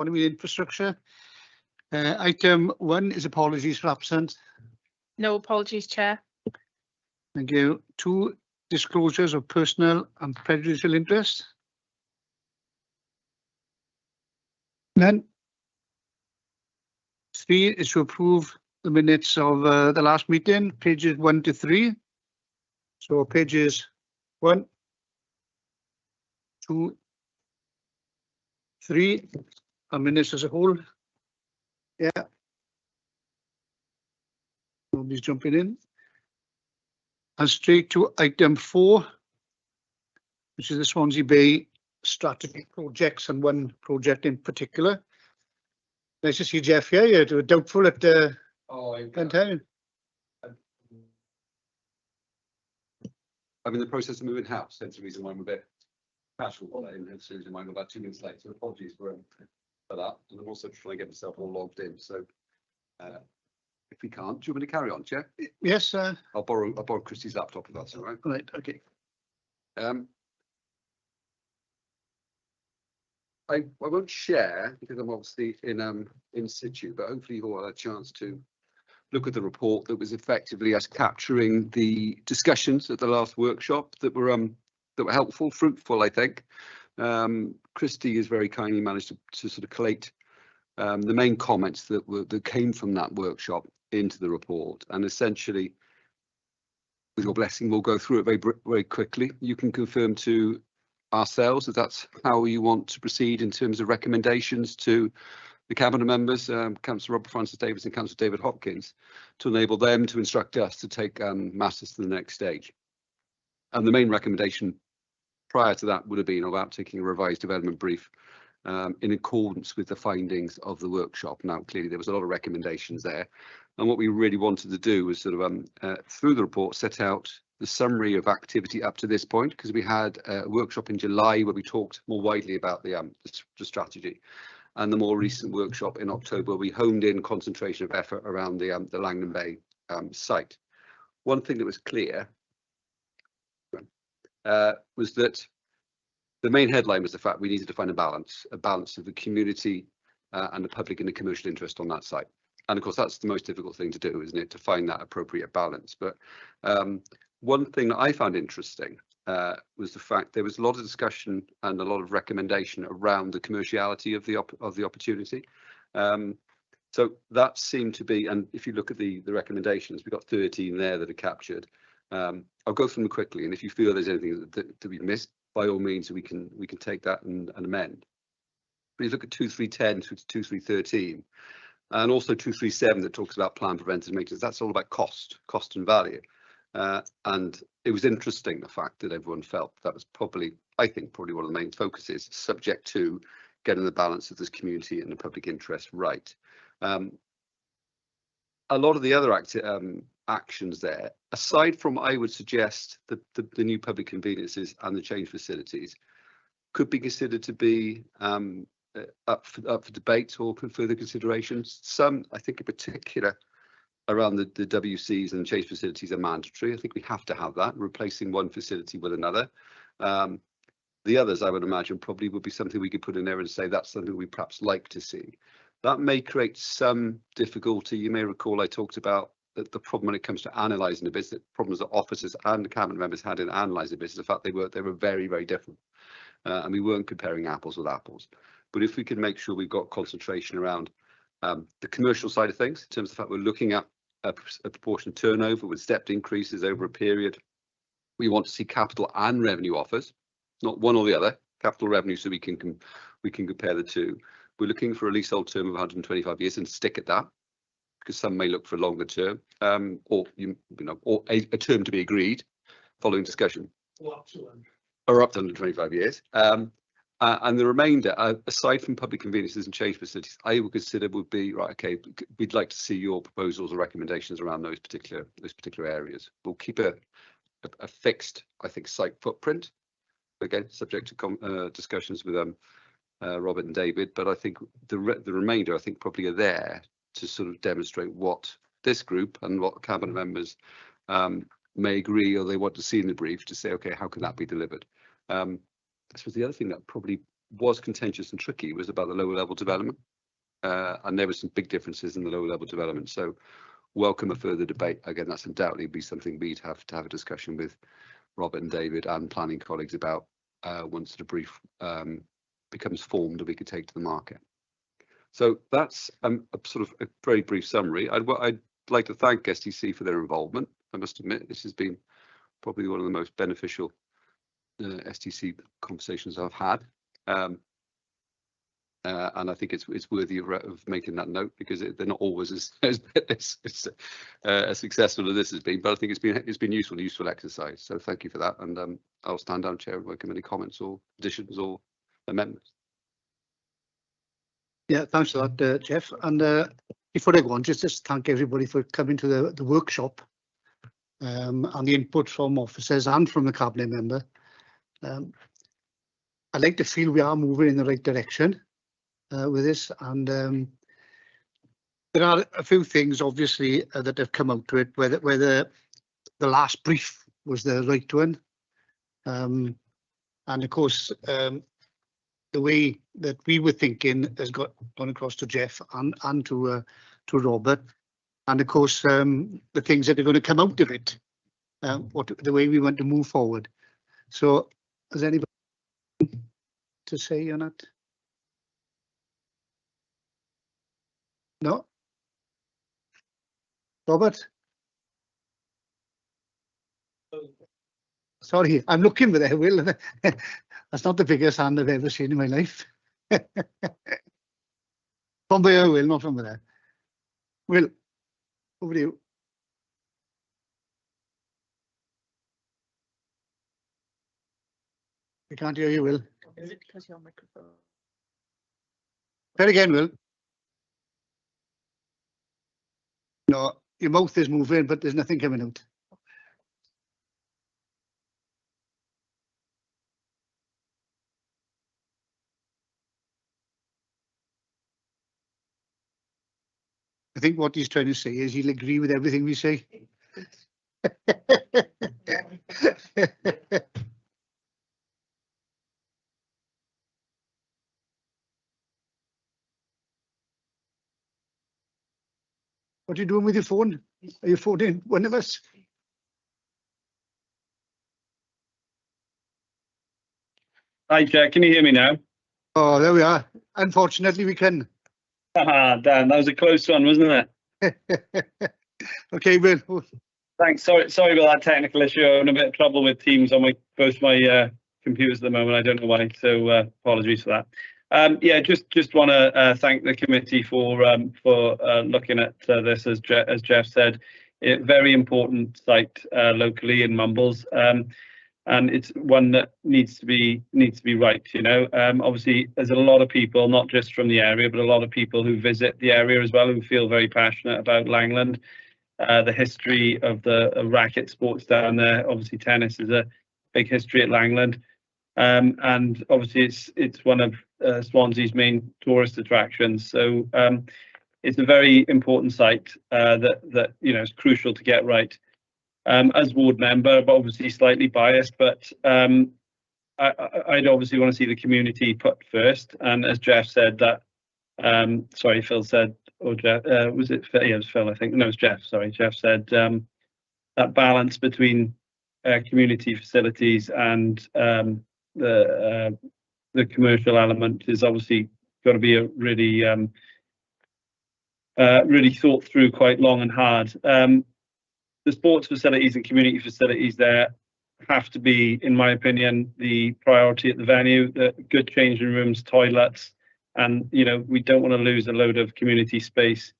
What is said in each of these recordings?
economy and infrastructure. Item 1 is apologies for absent. No apologies, Chair. Thank you. 2, disclosures of personal and prejudicial interest. None. 3 is to approve the minutes of the last meeting, pages 1 to 3. So pages 1, 2, 3, and minutes as a whole. Yeah. Nobody's jumping in. And straight to item 4, which is the Swansea Bay strategy projects, and one project in particular. Nice to see Jeff here. You were doubtful at Glentown. I'm in the process of moving house. That's the reason why I'm a bit casual. And Susan, I'm about 2 minutes late, so apologies for that. And I'm also trying to get myself all logged in. So if we can't, do you want me to carry on, Chair? Yes. I'll borrow Christie's laptop if that's all right. Right. Okay. I won't share because I'm obviously in situ, but hopefully you all had a chance to look at the report that was effectively us capturing the discussions at the last workshop that were helpful, fruitful, I think. Christie has very kindly managed to sort of collate the main comments that came from that workshop into the report, and essentially, with your blessing, we'll go through it very, very quickly. You can confirm to ourselves that that's how you want to proceed in terms of recommendations to the cabinet members, Councillor Robert Francis Davis and Councillor David Hopkins, to enable them to instruct us to take matters to the next stage. And the main recommendation prior to that would have been about taking a revised development brief in accordance with the findings of the workshop. Now, clearly, there was a lot of recommendations there. And what we really wanted to do was sort of, through the report, set out the summary of activity up to this point, because we had a workshop in July where we talked more widely about the strategy, and the more recent workshop in October, we honed in concentration of effort around the Langdon Bay site. One thing that was clear was that the main headline was the fact we needed to find a balance of the community and the public and the commercial interest on that site. And of course, that's the most difficult thing to do, isn't it, to find that appropriate balance. But one thing that I found interesting was the fact there was a lot of discussion and a lot of recommendation around the commerciality of the opportunity. So that seemed to be, and if you look at the recommendations, we've got 13 there that are captured. I'll go through them quickly, and if you feel there's anything that we've missed, by all means, we can take that and amend. But you look at 2310 through to 2313, and also 237 that talks about planned preventive maintenance. That's all about cost and value. And it was interesting, the fact that everyone felt that was probably, I think, probably one of the main focuses, subject to getting the balance of this community and the public interest right. A lot of the other actions there, aside from, I would suggest, that the new public conveniences and the change facilities could be considered to be up for debate or further considerations. Some, I think in particular, around the WCs and change facilities are mandatory. I think we have to have that, replacing one facility with another. The others, I would imagine, probably would be something we could put in there and say that's something we perhaps like to see. That may create some difficulty. You may recall I talked about the problem when it comes to analysing the business, problems that officers and the cabinet members had in analysing the business. In fact, they were very, very different, and we weren't comparing apples with apples. But if we can make sure we've got concentration around the commercial side of things, in terms of the fact we're looking at a proportion of turnover with stepped increases over a period, we want to see capital and revenue offers, not one or the other, capital revenue, so we can compare the two. We're looking for a leasehold term of 125 years and stick at that, because some may look for a longer term, or or a term to be agreed following discussion, or up to 125 years. And the remainder, aside from public conveniences and change facilities, I would consider would be right. Okay, we'd like to see your proposals or recommendations around those particular areas. We'll keep a fixed, I think, site footprint. Again, subject to discussions with Robert and David. But I think the remainder, I think, probably are there to sort of demonstrate what this group and what cabinet members may agree or they want to see in the brief, to say, okay, how can that be delivered? I suppose the other thing that probably was contentious and tricky was about the lower level development, and there were some big differences in the lower level development. So welcome a further debate. Again, that's undoubtedly be something we'd have to have a discussion with Robert and David and planning colleagues about once the brief becomes formed and we could take to the market. So that's a sort of a very brief summary. I'd like to thank STC for their involvement. I must admit, this has been probably one of the most beneficial STC conversations I've had. And I think it's worthy of making that note, because they're not always as successful as this has been. But I think it's been useful exercise. So thank you for that. And I'll stand down, Chair, and welcome any comments or additions or amendments. Yeah, thanks for that, Jeff. And before I go on, just thank everybody for coming to the workshop and the input from officers and from the cabinet member. I like to feel we are moving in the right direction with this, and there are a few things obviously that have come out to it, whether the last brief was the right one, and of course the way that we were thinking has gone across to Jeff and to Robert, and of course the things that are going to come out of it, the way we want to move forward. So has anybody to say on that? No? Robert? Sorry, I'm looking with there, Will. That's not the biggest hand I've ever seen in my life. From there, Will, not from there. Will, over to you. We can't hear you, Will. Is it because your microphone? Try again, Will. No, your mouth is moving, but there's nothing coming out. I think what he's trying to say is he'll agree with everything we say. What are you doing with your phone? Are you phoning one of us? Hi, Chair. Can you hear me now? Oh, there we are. Unfortunately, we can. Damn, that was a close one, wasn't it? Okay, Will. Thanks. Sorry about that technical issue. I'm in a bit of trouble with Teams on both my computers at the moment. I don't know why, so apologies for that. Yeah, just want to thank the committee for looking at this, as Jeff said. Very important site locally in Mumbles. And it's one that needs to be right, you know. Obviously, there's a lot of people, not just from the area, but a lot of people who visit the area as well, who feel very passionate about Langland, the history of the racket sports down there. Obviously, tennis is a big history at Langland, and obviously it's one of Swansea's main tourist attractions. So it's a very important site that you know is crucial to get right. As ward member, but obviously slightly biased, but I'd obviously want to see the community put first. And as Jeff said, that sorry, Phil said, or Jeff, was it Phil? Yeah, it was Phil, I think. No, it was Jeff. Sorry, Jeff said that balance between community facilities and the commercial element is obviously got to be a really really thought through quite long and hard. The sports facilities and community facilities there have to be, in my opinion, the priority at the venue. The good changing rooms, toilets, and you know we don't want to lose a load of community space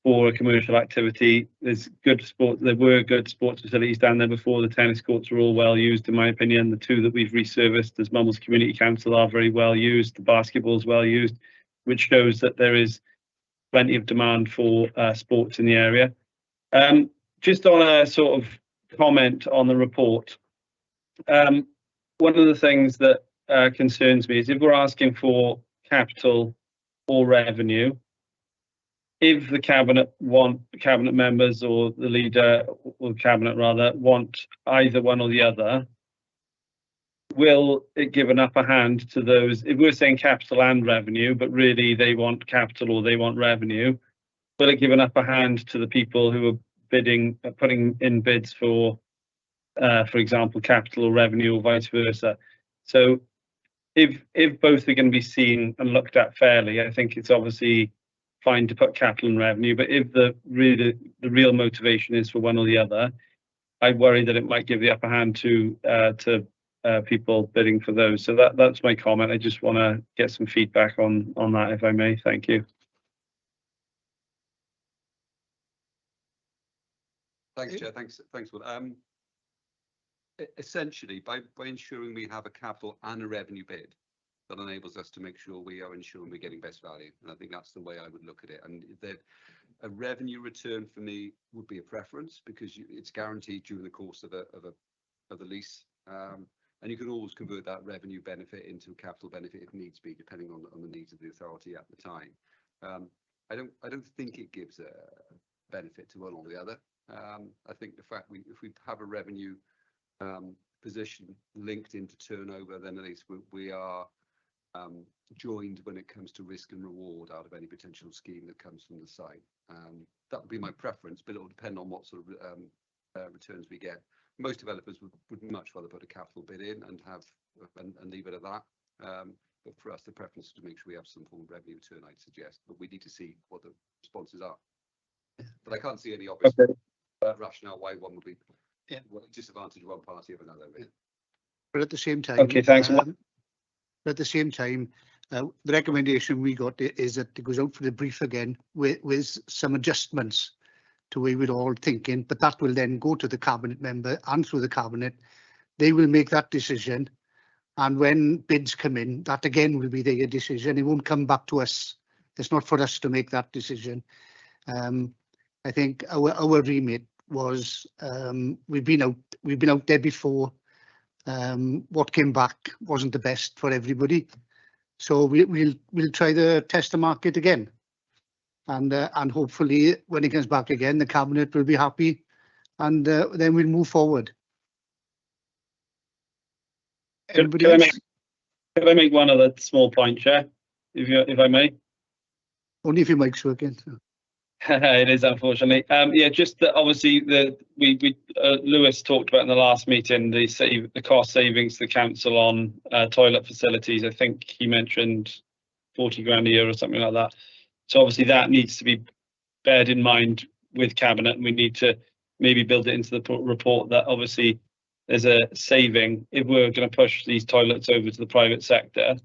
for a commercial activity. There's good sport. There were good sports facilities down there before. The tennis courts are all well used, in my opinion. The two that we've resurfaced as Mumbles Community Council are very well used. The basketball is well used, which shows that there is plenty of demand for sports in the area. Just on a sort of comment on the report, one of the things that concerns me is if we're asking for capital or revenue, if the cabinet members or the leader or cabinet rather want either one or the other, will it give an upper hand to those? If we're saying capital and revenue, but really they want capital or they want revenue, will it give an upper hand to the people who are bidding, putting in bids for example, capital or revenue, or vice versa? So if both are going to be seen and looked at fairly, I think it's obviously fine to put capital and revenue. But if the real motivation is for one or the other, I worry that it might give the upper hand to people bidding for those. So that's my comment. I just want to get some feedback on that, if I may. Thank you. Thanks, Chair. Thanks, Will. Essentially, by ensuring we have a capital and a revenue bid, that enables us to make sure we are ensuring we're getting best value. And I think that's the way I would look at it. And that a revenue return for me would be a preference, because it's guaranteed during the course of the lease. And you can always convert that revenue benefit into a capital benefit if needs be, depending on the needs of the authority at the time. I don't think it gives a benefit to one or the other. I think the fact if we have a revenue position linked into turnover, then at least we are joined when it comes to risk and reward out of any potential scheme that comes from the site. That would be my preference, but it will depend on what sort of returns we get. Most developers would much rather put a capital bid in and leave it at that. But for us, the preference is to make sure we have some form of revenue return, I'd suggest. But we need to see what the responses are. But I can't see any obvious rationale why one would be disadvantage one party of another. Really. But at the same time, okay, thanks. At the same time, the recommendation we got is that it goes out for the brief again with some adjustments to where we're all thinking, but that will then go to the cabinet member and through the cabinet. They will make that decision, and when bids come in, that again will be their decision. It won't come back to us. It's not for us to make that decision. I think our remit was we've been out there before. What came back wasn't the best for everybody, so we'll try to test the market again. And hopefully when it comes back again, the cabinet will be happy, and then we'll move forward. Anybody else? Could I make one other small point, Chair, if I may? Only if your mic's working. It is, unfortunately. Yeah, just that obviously Lewis talked about in the last meeting the cost savings to the council on toilet facilities. I think he mentioned 40 grand a year or something like that. So obviously that needs to be bared in mind with cabinet, and we need to maybe build it into the report that obviously there's a saving. If we're going to push these toilets over to the private sector,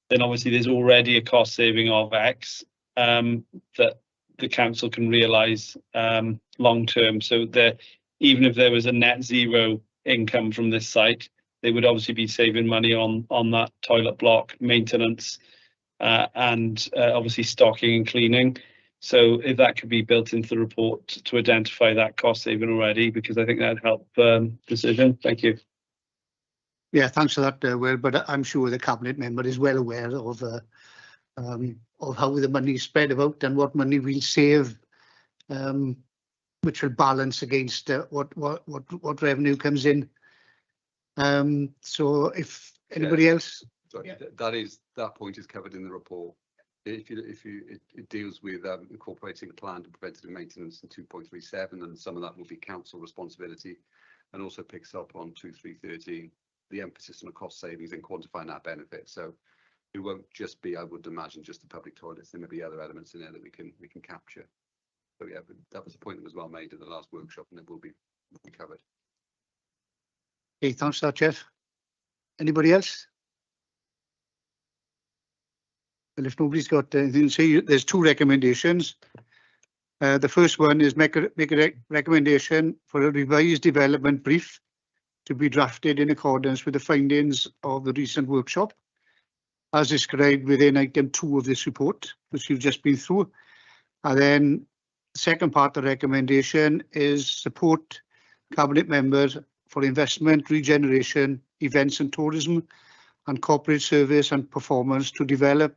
then obviously there's already a cost saving of X that the council can realise long term. So even if there was a net zero income from this site, they would obviously be saving money on that toilet block maintenance and obviously stocking and cleaning. So if that could be built into the report to identify that cost saving already, because I think that'd help decision. Thank you. Yeah, thanks for that, Will. But I'm sure the cabinet member is well aware of how the money is spread about and what money we'll save, which will balance against what revenue comes in. So if anybody else, sorry, that point is covered in the report. It deals with incorporating planned and preventative maintenance in 2.37, and some of that will be council responsibility, and also picks up on 2.3.13 the emphasis on the cost savings and quantifying that benefit. So it won't just be, I would imagine, just the public toilets. There may be other elements in there that we can capture. So yeah, but that was a point that was well made in the last workshop, and it will be covered. Okay, thanks for that, Jeff. Anybody else? Well, if nobody's got anything to say, there's two recommendations. The first one is make a recommendation for a revised development brief to be drafted in accordance with the findings of the recent workshop, as described within item 2 of this report, which you've just been through. And then the second part of the recommendation is support cabinet members for investment, regeneration, events and tourism, and corporate service and performance to develop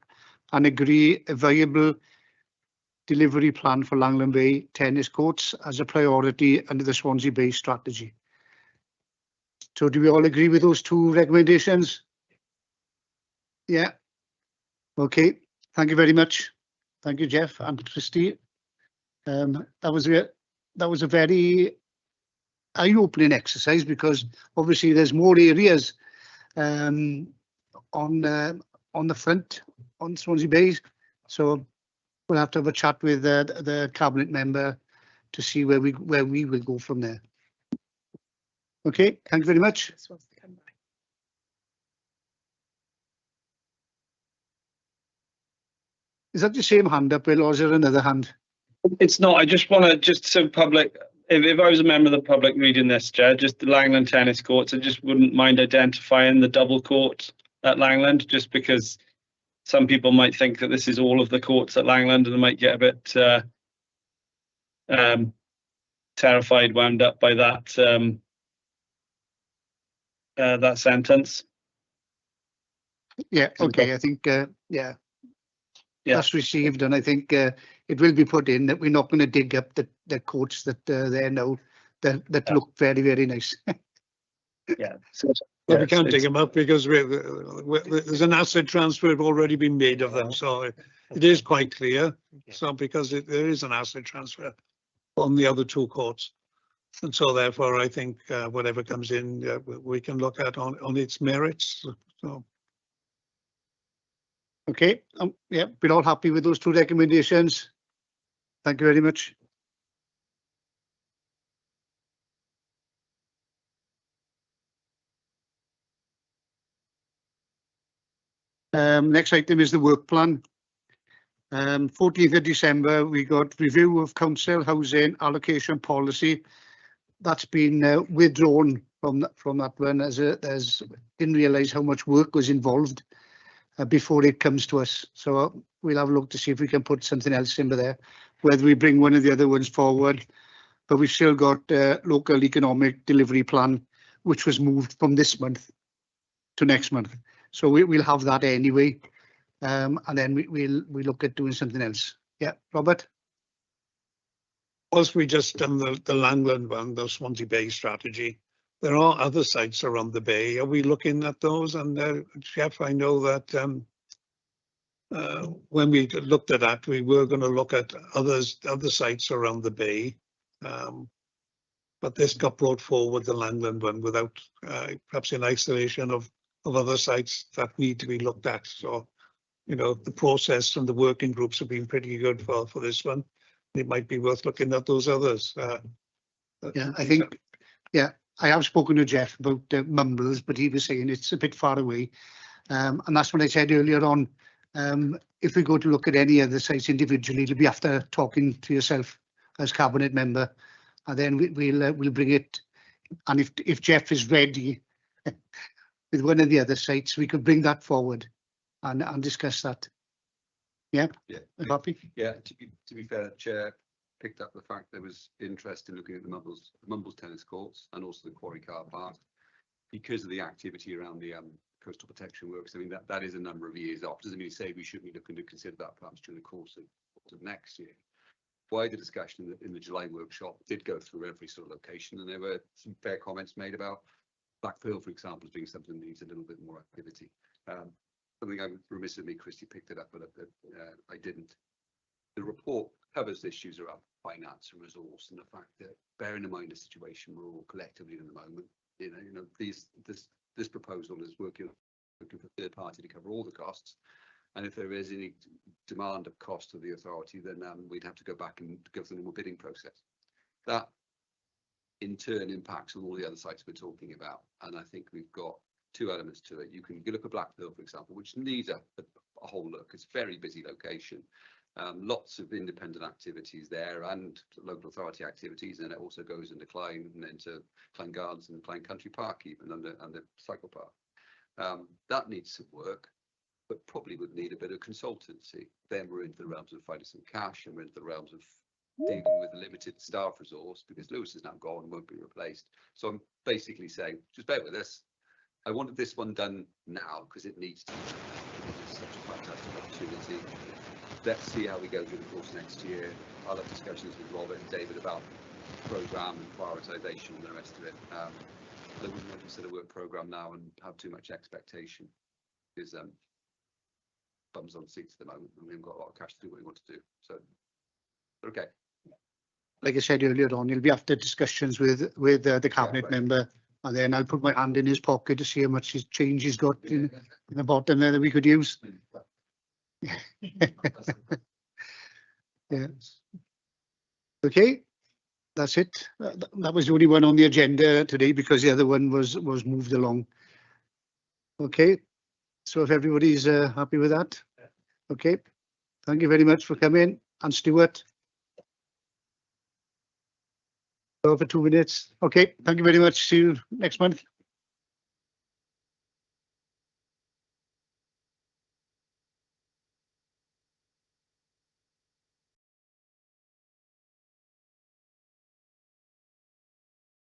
and agree a viable delivery plan for Langland Bay tennis courts as a priority under the Swansea Bay strategy. So do we all agree with those two recommendations? Yeah. Okay. Thank you very much. Thank you, Jeff and Christy. That was a very eye-opening exercise, because obviously there's more areas on the front on Swansea Bay. So we'll have to have a chat with the cabinet member to see where we will go from there. Okay, thank you very much. This wants to come back. Is that the same hand up, Will, or is there another hand? It's not. I just want to, just so public, if I was a member of the public reading this, Chair, just the Langland tennis courts, I just wouldn't mind identifying the double court at Langland, just because some people might think that this is all of the courts at Langland, and they might get a bit terrified, wound up by that that sentence. Yeah, okay, I think, yeah. That's received, and I think it will be put in that we're not going to dig up the courts that there now that look very, very nice. Yeah. But we can't dig them up because there's an asset transfer already been made of them, so it is quite clear. So because there is an asset transfer on the other two courts, and so therefore I think whatever comes in we can look at on its merits. So. Okay, yeah, we're all happy with those two recommendations. Thank you very much. Next item is the work plan. 14th of December, we got review of council housing allocation policy. That's been withdrawn from that one, as didn't realise how much work was involved before it comes to us. So we'll have a look to see if we can put something else in there, whether we bring one of the other ones forward. But we've still got local economic delivery plan, which was moved from this month to next month. So we'll have that anyway, and then we'll look at doing something else. Yeah, Robert. Whilst we just done the Langland one, the Swansea Bay strategy, there are other sites around the bay. Are we looking at those? And Jeff, I know that when we looked at that, we were going to look at other sites around the bay, but this got brought forward, the Langland one, without perhaps in isolation of other sites that need to be looked at. So, you know, the process and the working groups have been pretty good for this one. It might be worth looking at those others. Yeah, I think, yeah, I have spoken to Jeff about Mumbles, but he was saying it's a bit far away. And that's what I said earlier on. If we go to look at any other sites individually, it'll be after talking to yourself as cabinet member, and then we'll bring it. And if Jeff is ready with one of the other sites, we could bring that forward and discuss that. Yeah. Yeah. I'm happy. Yeah. To be fair, Chair picked up the fact there was interest in looking at the Mumbles tennis courts and also the Quarry car park because of the activity around the coastal protection works. I mean, that is a number of years off. Doesn't mean to say we shouldn't be looking to consider that perhaps during the course of next year. Wider discussion in the July workshop did go through every sort of location, and there were some fair comments made about Blackpool, for example, as being something that needs a little bit more activity. Something I'm remiss of me, Christy picked it up, but I didn't. The report covers issues around finance and resource, and the fact that, bearing in mind the situation we're all collectively in the moment, you know, this proposal is looking for third party to cover all the costs, and if there is any demand of cost of the authority, then we'd have to go back and go through the normal bidding process. That in turn impacts on all the other sites we're talking about, and I think we've got two elements to it. You look at Blackpool, for example, which needs a whole look. It's a very busy location. Lots of independent activities there and local authority activities, and it also goes into Clyne and into Clyne Gardens and Clyne Country Park, even and the cycle park. That needs some work, but probably would need a bit of consultancy. Then we're into the realms of finding some cash, and we're into the realms of dealing with limited staff resource because Lewis is now gone and won't be replaced. So I'm basically saying, just bear with us. I wanted this one done now because it needs to be done now. It's such a fantastic opportunity. Let's see how we go through the course next year. I'll have discussions with Robert and David about programme and prioritisation and the rest of it. they wouldn't want to set a work programme now and have too much expectation. Because bums on seats at the moment, and we haven't got a lot of cash to do what we want to do. So, okay. Like I said earlier on, it'll be after discussions with the cabinet right. member, and then I'll put my hand in his pocket to see how much his change he's got in the bottom there that we could use. Yeah. Okay, that's it. That was the only one on the agenda today because the other one was moved along. Okay, so if everybody's happy with that, okay. Thank you very much for coming, and Stuart. For 2 minutes. Okay, thank you very much. See you next month.